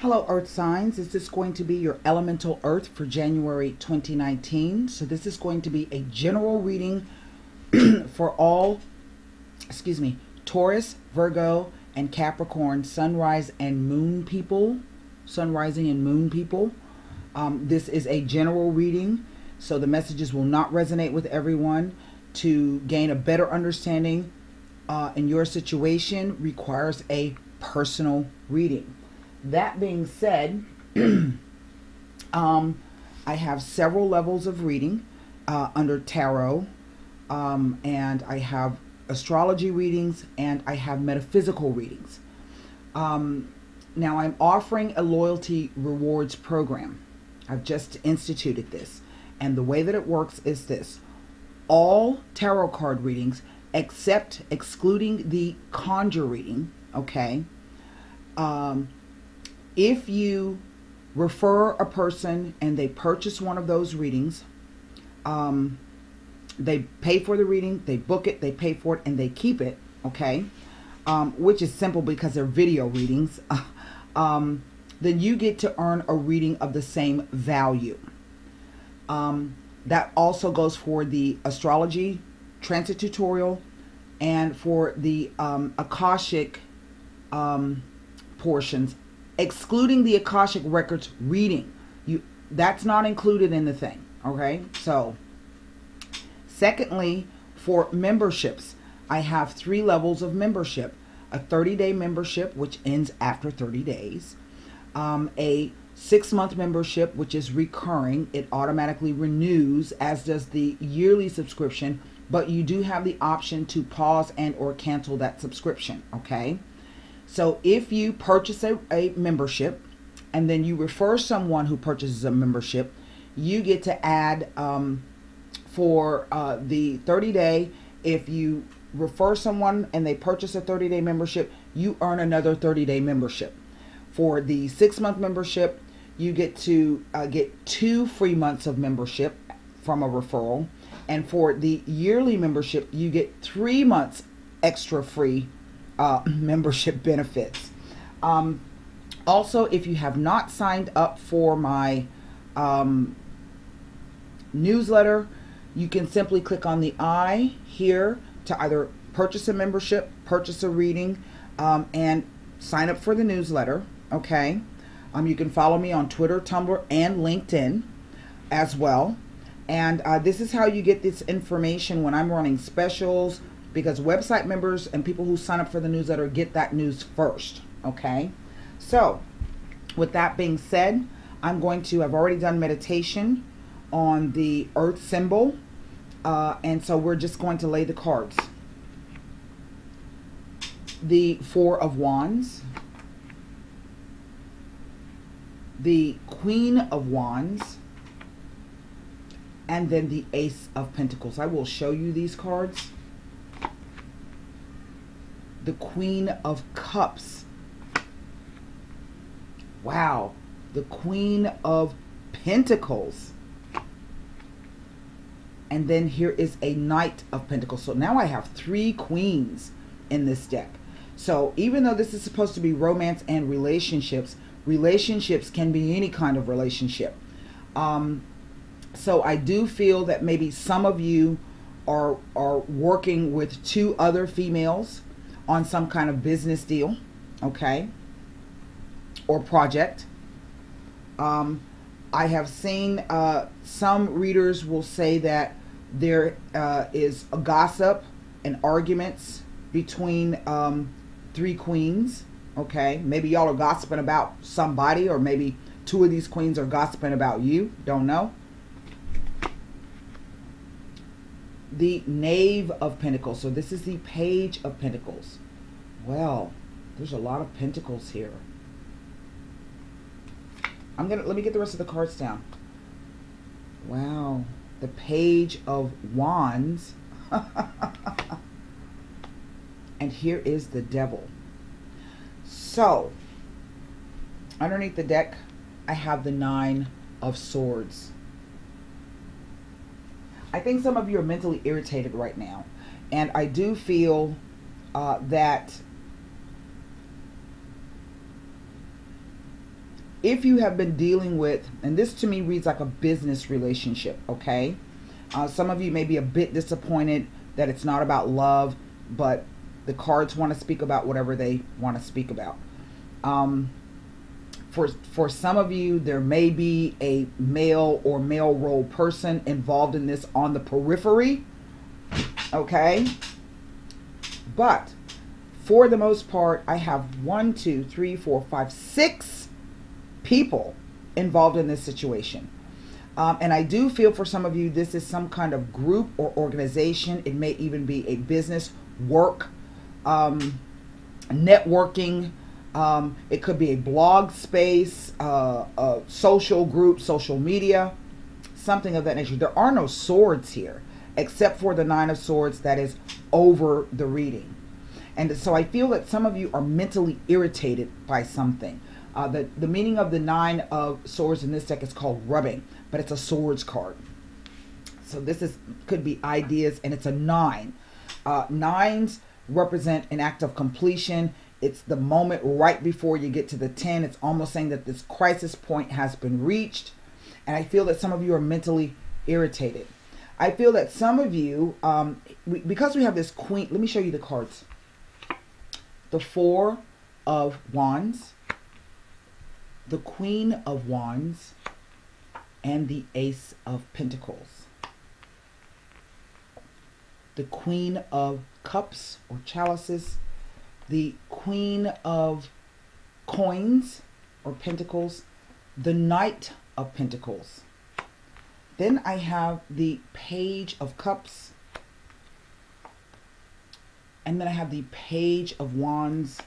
Hello Earth signs, this is going to be your elemental earth for January 2019. So this is going to be a general reading for all, Taurus, Virgo, and Capricorn sunrise and moon people, sunrising and moon people. This is a general reading, so the messages will not resonate with everyone. To gain a better understanding in your situation requires a personal reading. That being said, I have several levels of reading under tarot, and I have astrology readings, and I have metaphysical readings. Now I'm offering a loyalty rewards program. I've just instituted this, and the way that it works is this: all tarot card readings, excluding the conjure reading, okay, if you refer a person and they purchase one of those readings, they pay for the reading, they book it, they pay for it, and they keep it, okay, which is simple because they're video readings, then you get to earn a reading of the same value. That also goes for the astrology transit tutorial and for the Akashic portions. Excluding the Akashic Records reading, that's not included in the thing, okay? So, secondly, for memberships, I have 3 levels of membership. A 30-day membership, which ends after 30 days. A 6-month membership, which is recurring. It automatically renews, as does the yearly subscription, but you do have the option to pause and or cancel that subscription, okay? So if you purchase a membership and then you refer someone who purchases a membership, you get to add for the 30-day, if you refer someone and they purchase a 30-day membership, you earn another 30-day membership. For the 6-month membership, you get to get 2 free months of membership from a referral. And for the yearly membership, you get 3 months extra free membership benefits. Also, if you have not signed up for my newsletter, you can simply click on the I here to either purchase a membership, purchase a reading, and sign up for the newsletter, okay? You can follow me on Twitter, Tumblr, and LinkedIn as well. And this is how you get this information when I'm running specials, because website members and people who sign up for the newsletter get that news first, okay? So, with that being said, I've already done meditation on the earth symbol, and so we're just going to lay the cards. The 4 of Wands, the Queen of Wands, and then the Ace of Pentacles. I will show you these cards. The Queen of Cups. Wow. The Queen of Pentacles. And then here is a Knight of Pentacles. So now I have 3 queens in this deck. So even though this is supposed to be romance and relationships, relationships can be any kind of relationship. So I do feel that maybe some of you are working with 2 other females on some kind of business deal, okay, or project. I have seen some readers will say that there is a gossip and arguments between 3 queens, okay? Maybe y'all are gossiping about somebody, or maybe 2 of these queens are gossiping about you, don't know. The Knave of Pentacles. So this is the Page of Pentacles. Well, there's a lot of pentacles here. Let me get the rest of the cards down. Wow. The Page of Wands. And here is the Devil. So, underneath the deck, I have the 9 of Swords. I think some of you are mentally irritated right now. And I do feel that if you have been dealing with, and this to me reads like a business relationship, okay? Some of you may be a bit disappointed that it's not about love, but the cards want to speak about whatever they want to speak about. For some of you, there may be a male or male role person involved in this on the periphery, okay? But for the most part, I have 1, 2, 3, 4, 5, 6 people involved in this situation. And I do feel for some of you, this is some kind of group or organization. It may even be a business, work, networking. It could be a blog space, a social group, social media, something of that nature. There are no swords here, except for the 9 of Swords that is over the reading. And so I feel that some of you are mentally irritated by something. The meaning of the 9 of Swords in this deck is called rubbing, but it's a swords card. So this could be ideas, and it's a 9. 9s represent an act of completion. It's the moment right before you get to the 10. It's almost saying that this crisis point has been reached. And I feel that some of you are mentally irritated. I feel that some of you, because we have this queen, let me show you the cards. The 4 of Wands, the Queen of Wands, and the Ace of Pentacles. The Queen of Cups or Chalices, the Queen of Coins or Pentacles, the Knight of Pentacles. Then I have the Page of Cups, and then I have the Page of Wands,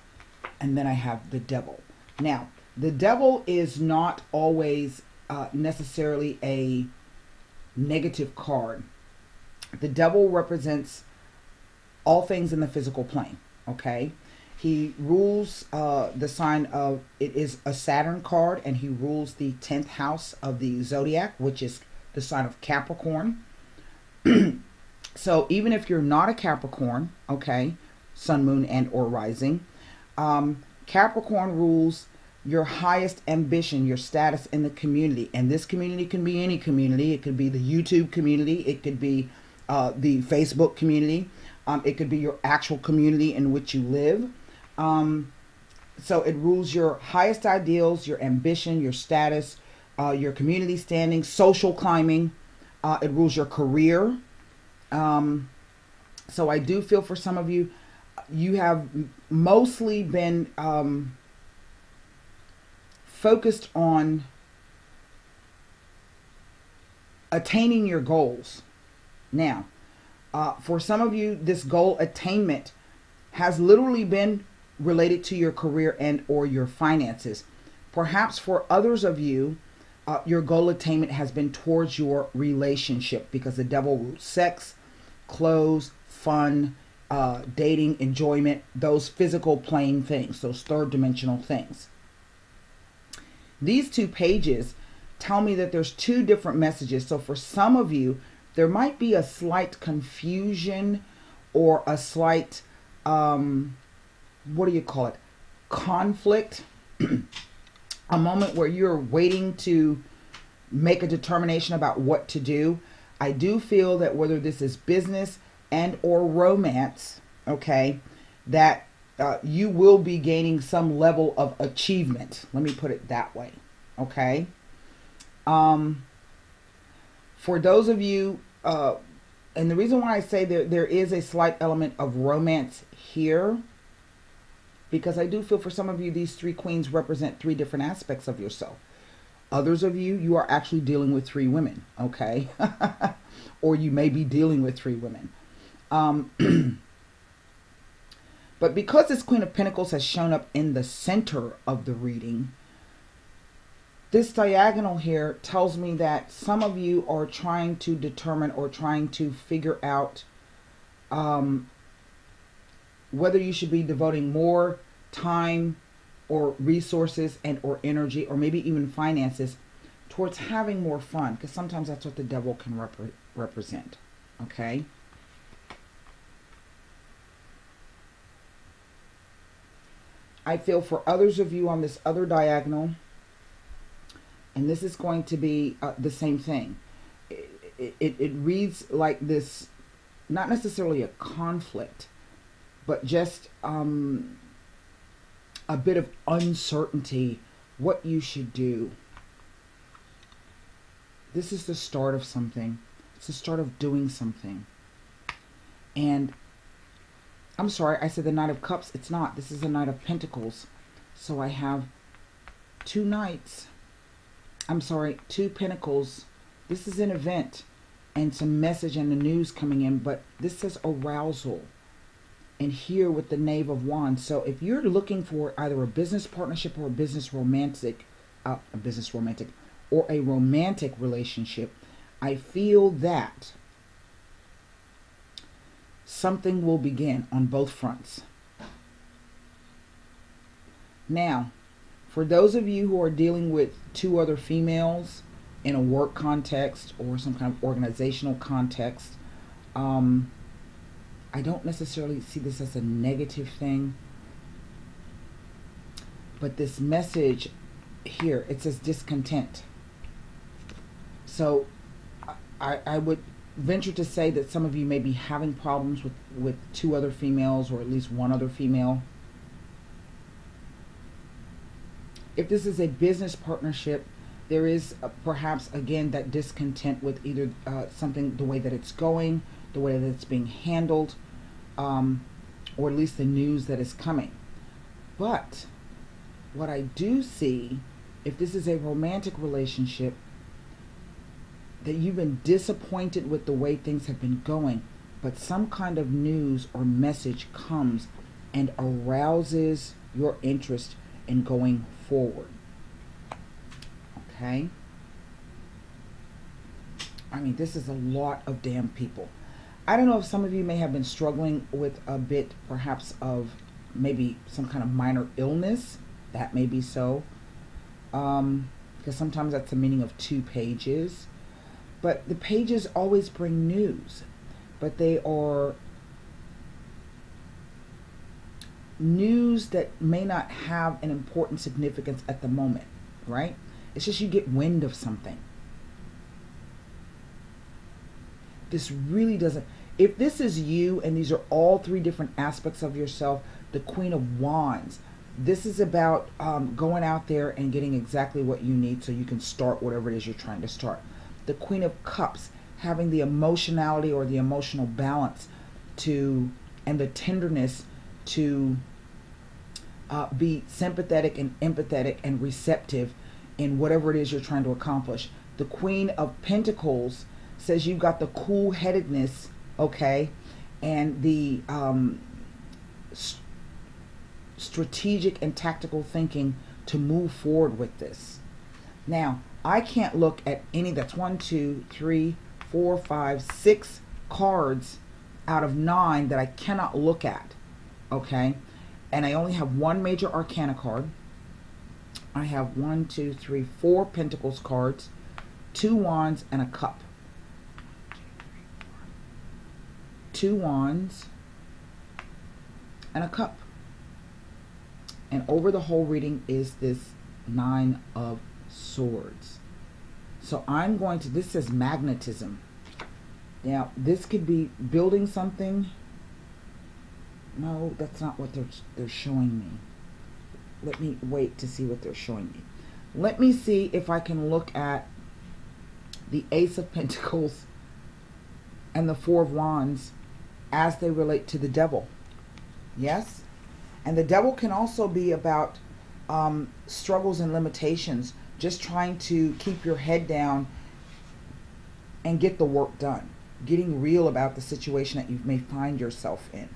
and then I have the Devil. Now, the Devil is not always necessarily a negative card. The Devil represents all things in the physical plane, okay? He rules the sign of, it is a Saturn card, and he rules the 10th house of the zodiac, which is the sign of Capricorn. So even if you're not a Capricorn, okay, sun, moon, and or rising, Capricorn rules your highest ambition, your status in the community. And this community can be any community. It could be the YouTube community. It could be the Facebook community. It could be your actual community in which you live. So it rules your highest ideals, your ambition, your status, your community standing, social climbing. It rules your career. So I do feel for some of you, you have mostly been focused on attaining your goals. Now, for some of you, this goal attainment has literally been related to your career and or your finances. Perhaps for others of you, your goal attainment has been towards your relationship, because the Devil rules sex, clothes, fun, dating, enjoyment, those physical plane things, those third dimensional things. These 2 pages tell me that there's 2 different messages. So for some of you, there might be a slight confusion or a slight, what do you call it? Conflict. A moment where you're waiting to make a determination about what to do. I do feel that whether this is business and or romance, okay, that you will be gaining some level of achievement. Let me put it that way, okay? For those of you, and the reason why I say there is a slight element of romance here, because I do feel for some of you, these 3 queens represent 3 different aspects of yourself. Others of you, you are actually dealing with 3 women, okay? Or you may be dealing with 3 women. But because this Queen of Pentacles has shown up in the center of the reading, this diagonal here tells me that some of you are trying to determine or trying to figure out whether you should be devoting more time or resources and or energy, or maybe even finances, towards having more fun, because sometimes that's what the Devil can represent, okay? I feel for others of you on this other diagonal, And this is going to be the same thing. It reads like this, not necessarily a conflict, but just a bit of uncertainty, what you should do. This is the start of something. It's the start of doing something. And I'm sorry, I said the Knight of Cups. It's not. This is the Knight of Pentacles. So I have two Knights. I'm sorry, two Pentacles. This is an event and some message and the news coming in, but this says arousal. And here with the Knave of Wands. So if you're looking for either a business partnership or a business romantic or a romantic relationship, I feel that something will begin on both fronts. Now, for those of you who are dealing with two other females in a work context or some kind of organizational context, I don't necessarily see this as a negative thing. But this message here, it says discontent. So I would venture to say that some of you may be having problems with two other females or at least one other female. If this is a business partnership, there is perhaps, again, that discontent with either something, the way that it's going, the way that it's being handled, or at least the news that is coming. But what I do see, if this is a romantic relationship, that you've been disappointed with the way things have been going, but some kind of news or message comes and arouses your interest in going forward. Okay? I mean, this is a lot of damn people. I don't know if some of you may have been struggling with a bit, perhaps, of maybe some kind of minor illness. That may be so. Because sometimes that's the meaning of two pages. But the pages always bring news. But they are news that may not have an important significance at the moment, right? It's just you get wind of something. This really doesn't. If this is you and these are all three different aspects of yourself, the Queen of Wands, this is about going out there and getting exactly what you need so you can start whatever it is you're trying to start. The Queen of Cups, having the emotionality or the emotional balance to, and the tenderness to be sympathetic and empathetic and receptive in whatever it is you're trying to accomplish. The Queen of Pentacles says you've got the cool-headedness, okay, and the strategic and tactical thinking to move forward with this. Now, I can't look at any, that's 1, 2, 3, 4, 5, 6 cards out of 9 that I cannot look at, okay? And I only have one major arcana card. I have 1, 2, 3, 4 Pentacles cards, 2 Wands, and a Cup. 2 Wands and a Cup. And over the whole reading is this 9 of Swords. So I'm going to, this says magnetism. Now, this could be building something. No, that's not what they're showing me. Let me wait to see what they're showing me. Let me see if I can look at the Ace of Pentacles and the Four of Wands as they relate to the Devil. Yes? And the Devil can also be about struggles and limitations, just trying to keep your head down and get the work done, getting real about the situation that you may find yourself in.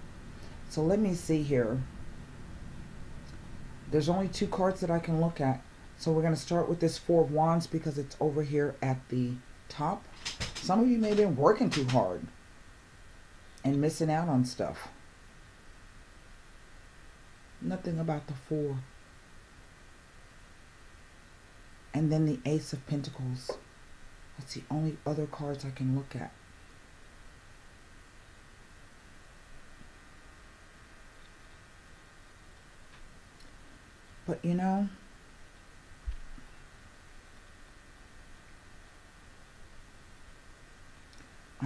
So let me see here. There's only 2 cards that I can look at. So we're going to start with this Four of Wands because it's over here at the top. Some of you may have been working too hard and missing out on stuff. Nothing about the 4. And then the Ace of Pentacles. That's the only other cards I can look at. But you know,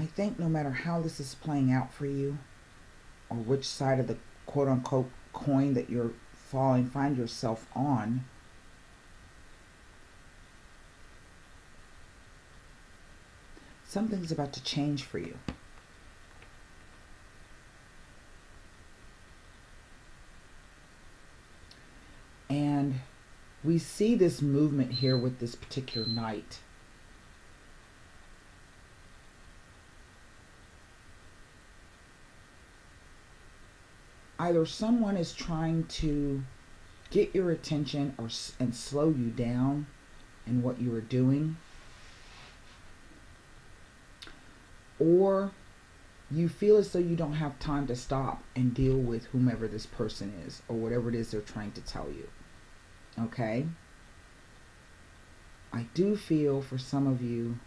I think no matter how this is playing out for you, or which side of the quote-unquote coin that you're find yourself on, something's about to change for you. And we see this movement here with this particular knight. Either someone is trying to get your attention and slow you down in what you are doing, or you feel as though you don't have time to stop and deal with whomever this person is or whatever it is they're trying to tell you. Okay? I do feel for some of you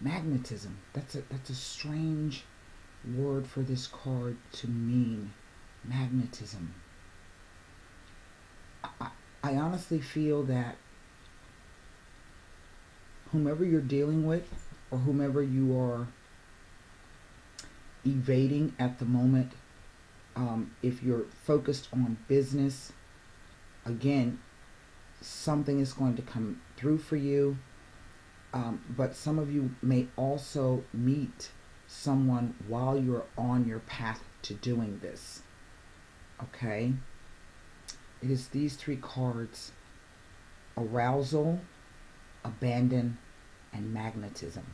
magnetism. That's a strange word for this card to mean. Magnetism. I honestly feel that whomever you're dealing with or whomever you are evading at the moment, if you're focused on business, again, something is going to come through for you. But some of you may also meet someone while you're on your path to doing this. Okay? It is these three cards: arousal, abandon, and magnetism.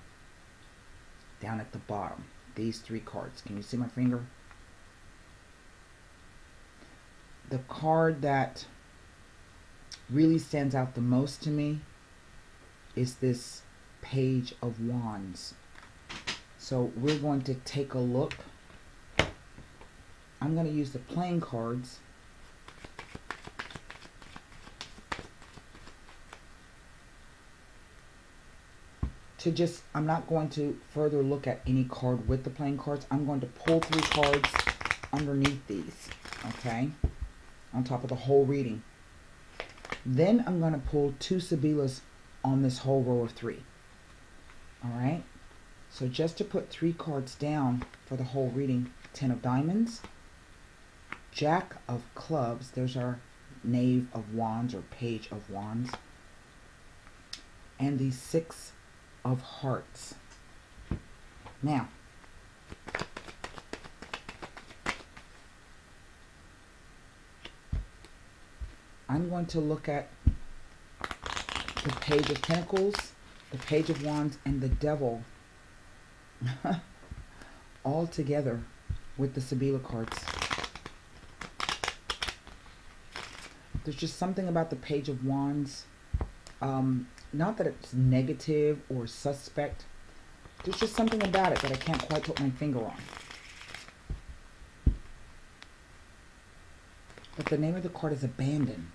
Down at the bottom, these three cards. Can you see my finger? The card that really stands out the most to me is this Page of Wands. So we're going to take a look. I'm going to use the playing cards to just, I'm not going to further look at any card with the playing cards. I'm going to pull 3 cards underneath these, okay, on top of the whole reading. Then I'm going to pull 2 Sibilas on this whole row of 3. All right, so just to put 3 cards down for the whole reading: 10 of Diamonds, Jack of Clubs, there's our Knave of Wands or Page of Wands, and the 6 of Hearts. Now, I'm going to look at the Page of Pentacles, the Page of Wands, and the Devil all together with the Sibila cards. There's just something about the Page of Wands, not that it's negative or suspect. There's just something about it that I can't quite put my finger on. But the name of the card is Abandon.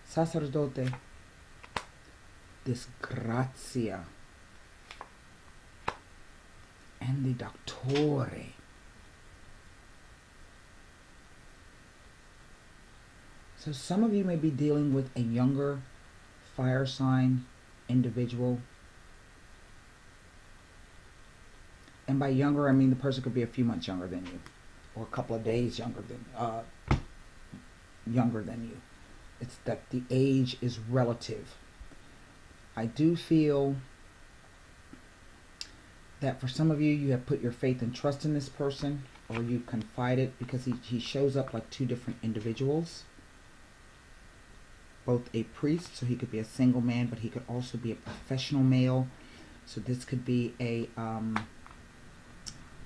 Sacerdote, Disgrazia, and the Doctore. So some of you may be dealing with a younger fire sign individual. And by younger, I mean the person could be a few months younger than you, or a couple of days younger than you. It's that the age is relative. I do feel that for some of you, you have put your faith and trust in this person, or you confided, because he shows up like 2 different individuals. Both a priest, so he could be a single man, but he could also be a professional male. So this could be a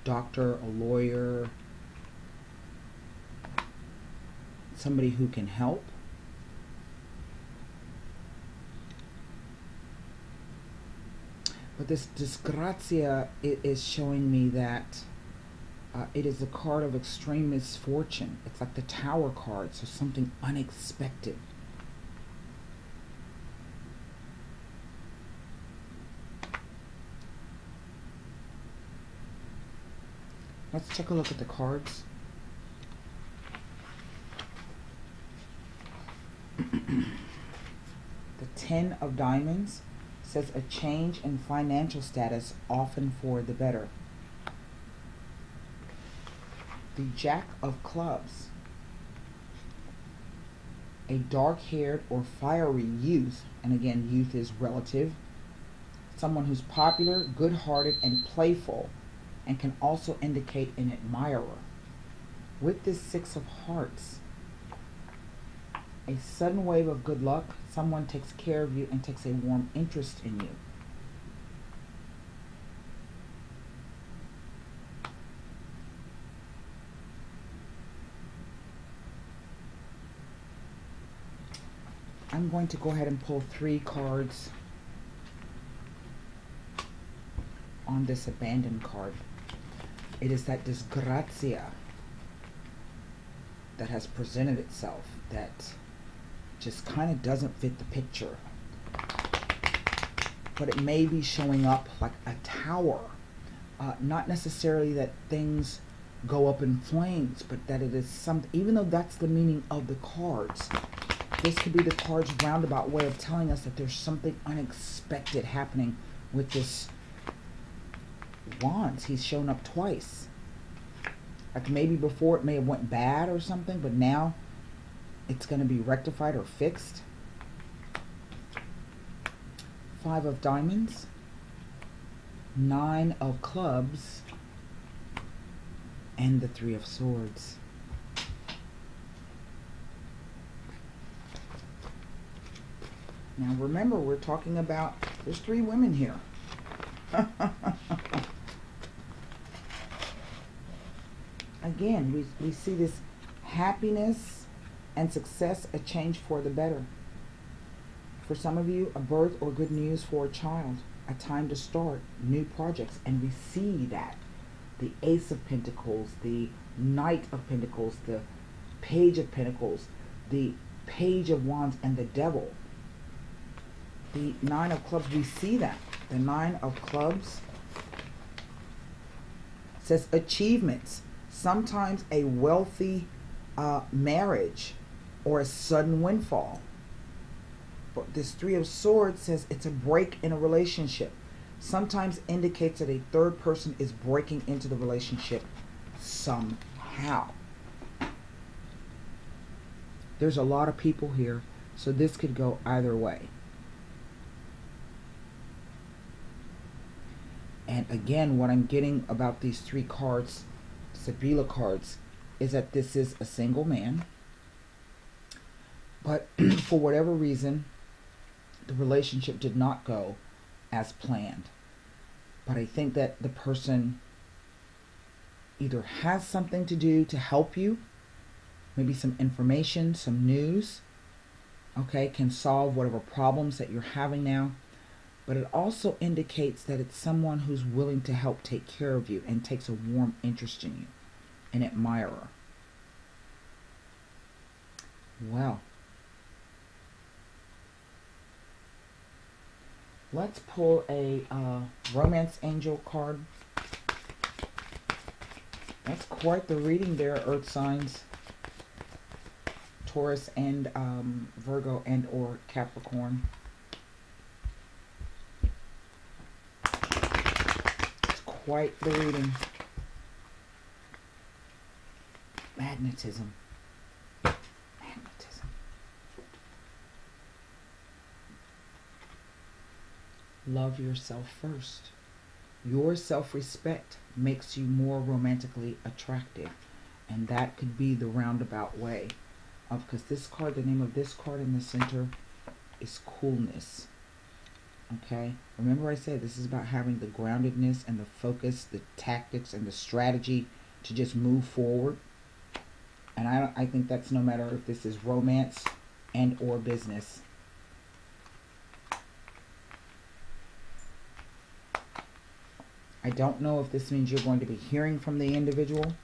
doctor, a lawyer, somebody who can help. But this Disgrazia is showing me that it is a card of extreme misfortune. It's like the Tower card, so something unexpected. Let's take a look at the cards. The 10 of Diamonds says a change in financial status, often for the better. The Jack of Clubs. A dark-haired or fiery youth, and again, youth is relative. Someone who's popular, good-hearted, and playful, and can also indicate an admirer. With this Six of Hearts, a sudden wave of good luck. Someone takes care of you and takes a warm interest in you. I'm going to go ahead and pull 3 cards on this abandoned card. It is that disgrazia that has presented itself that just kind of doesn't fit the picture. But it may be showing up like a tower. Not necessarily that things go up in flames, but that it is something, even though that's the meaning of the cards, this could be the card's roundabout way of telling us that there's something unexpected happening with this Wands. He's shown up twice. Like maybe before it may have went bad or something, but now it's going to be rectified or fixed. 5 of Diamonds. 9 of Clubs. And the 3 of Swords. Now remember, we're talking about, there's 3 women here. Again, we see this happiness and success, a change for the better. For some of you, a birth or good news for a child, a time to start new projects. And we see that. The Ace of Pentacles, the Knight of Pentacles, the Page of Pentacles, the Page of Wands, and the Devil. The 9 of Clubs, we see that. The 9 of Clubs says achievements. Sometimes a wealthy marriage or a sudden windfall. But this 3 of Swords says it's a break in a relationship. Sometimes indicates that a third person is breaking into the relationship somehow. There's a lot of people here, so this could go either way. And again, what I'm getting about these 3 cards, Sibila cards, is that this is a single man. But for whatever reason, the relationship did not go as planned. But I think that the person either has something to do to help you, maybe some information, some news, okay, can solve whatever problems that you're having now. But it also indicates that it's someone who's willing to help take care of you and takes a warm interest in you, an admirer. Well, let's pull a romance angel card. That's quite the reading there, Earth signs. Taurus and Virgo and or Capricorn. It's quite the reading. Magnetism. Magnetism. Love yourself first. Your self-respect makes you more romantically attractive. And that could be the roundabout way of, because this card, the name of this card in the center is coolness. Okay, remember I said this is about having the groundedness and the focus, the tactics and the strategy to just move forward. And I think that's no matter if this is romance and or business. I don't know if this means you're going to be hearing from the individual,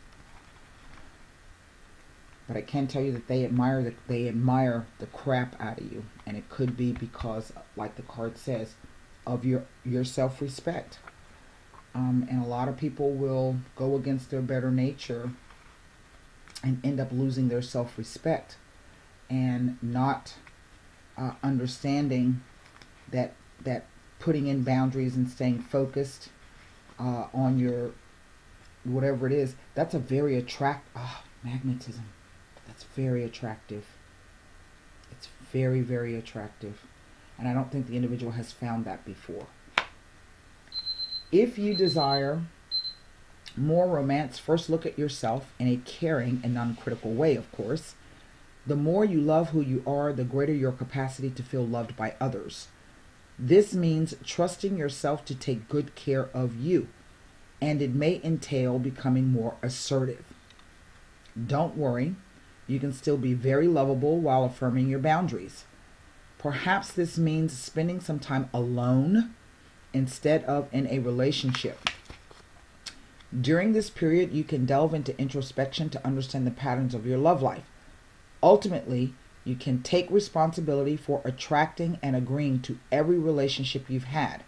but I can tell you that they admire the crap out of you, and it could be because, like the card says, of your self-respect. And a lot of people will go against their better nature and end up losing their self-respect and not understanding that putting in boundaries and staying focused on your whatever it is, that's a very magnetism. That's very attractive. It's very, very attractive. And I don't think the individual has found that before. If you desire more romance, first look at yourself in a caring and non-critical way, of course. The more you love who you are, the greater your capacity to feel loved by others. This means trusting yourself to take good care of you, and it may entail becoming more assertive. Don't worry, you can still be very lovable while affirming your boundaries. Perhaps this means spending some time alone instead of in a relationship. During this period, you can delve into introspection to understand the patterns of your love life. Ultimately, you can take responsibility for attracting and agreeing to every relationship you've had.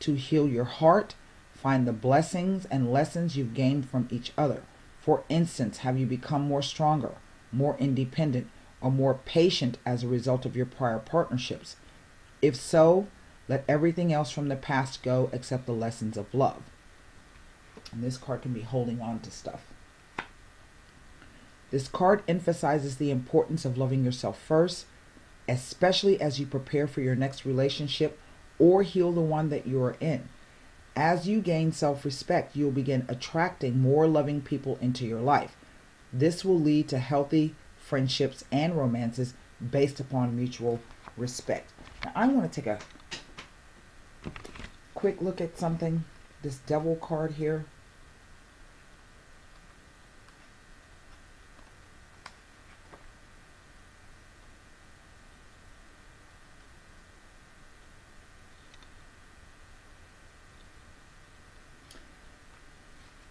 To heal your heart, find the blessings and lessons you've gained from each other. For instance, have you become more stronger, more independent, or more patient as a result of your prior partnerships? If so, let everything else from the past go except the lessons of love. And this card can be holding on to stuff. This card emphasizes the importance of loving yourself first, especially as you prepare for your next relationship or heal the one that you are in. As you gain self-respect, you'll begin attracting more loving people into your life. This will lead to healthy friendships and romances based upon mutual respect. Now, I want to take a quick look at something. This Devil card here.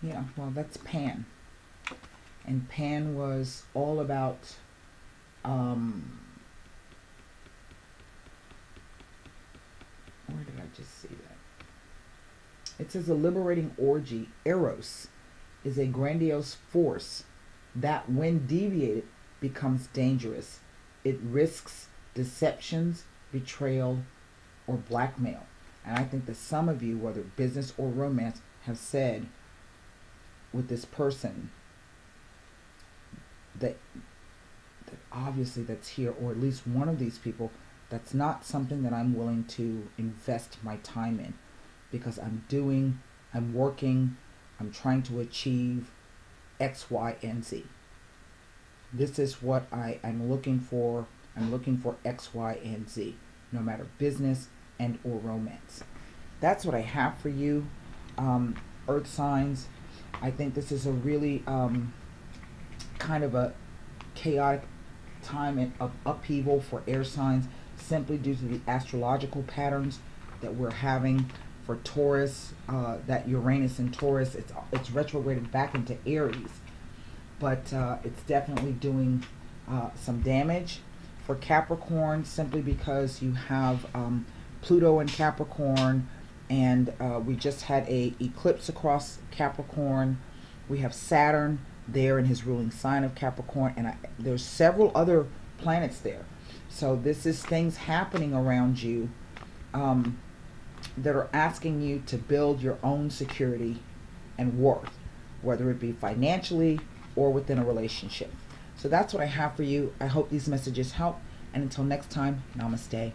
Yeah, well, that's Pan. And Pan was all about where did I just see that? It says a liberating orgy. Eros is a grandiose force that, when deviated, becomes dangerous. It risks deceptions, betrayal, or blackmail. And I think that some of you, whether business or romance, have said with this person that obviously that's here, or at least one of these people, that's not something that I'm willing to invest my time in, because I'm working, I'm trying to achieve X, Y, and Z. This is what I'm looking for. I'm looking for X, Y, and Z, no matter business and or romance. That's what I have for you, Earth signs. I think this is a really kind of a chaotic time of upheaval for air signs, simply due to the astrological patterns that we're having for Taurus. That Uranus in Taurus, it's retrograded back into Aries, but it's definitely doing some damage. For Capricorn, simply because you have Pluto in Capricorn, and we just had a eclipse across Capricorn. We have Saturn there in his ruling sign of Capricorn, and there's several other planets there. So this is things happening around you that are asking you to build your own security and worth, whether it be financially or within a relationship. So that's what I have for you. I hope these messages help, and until next time, namaste.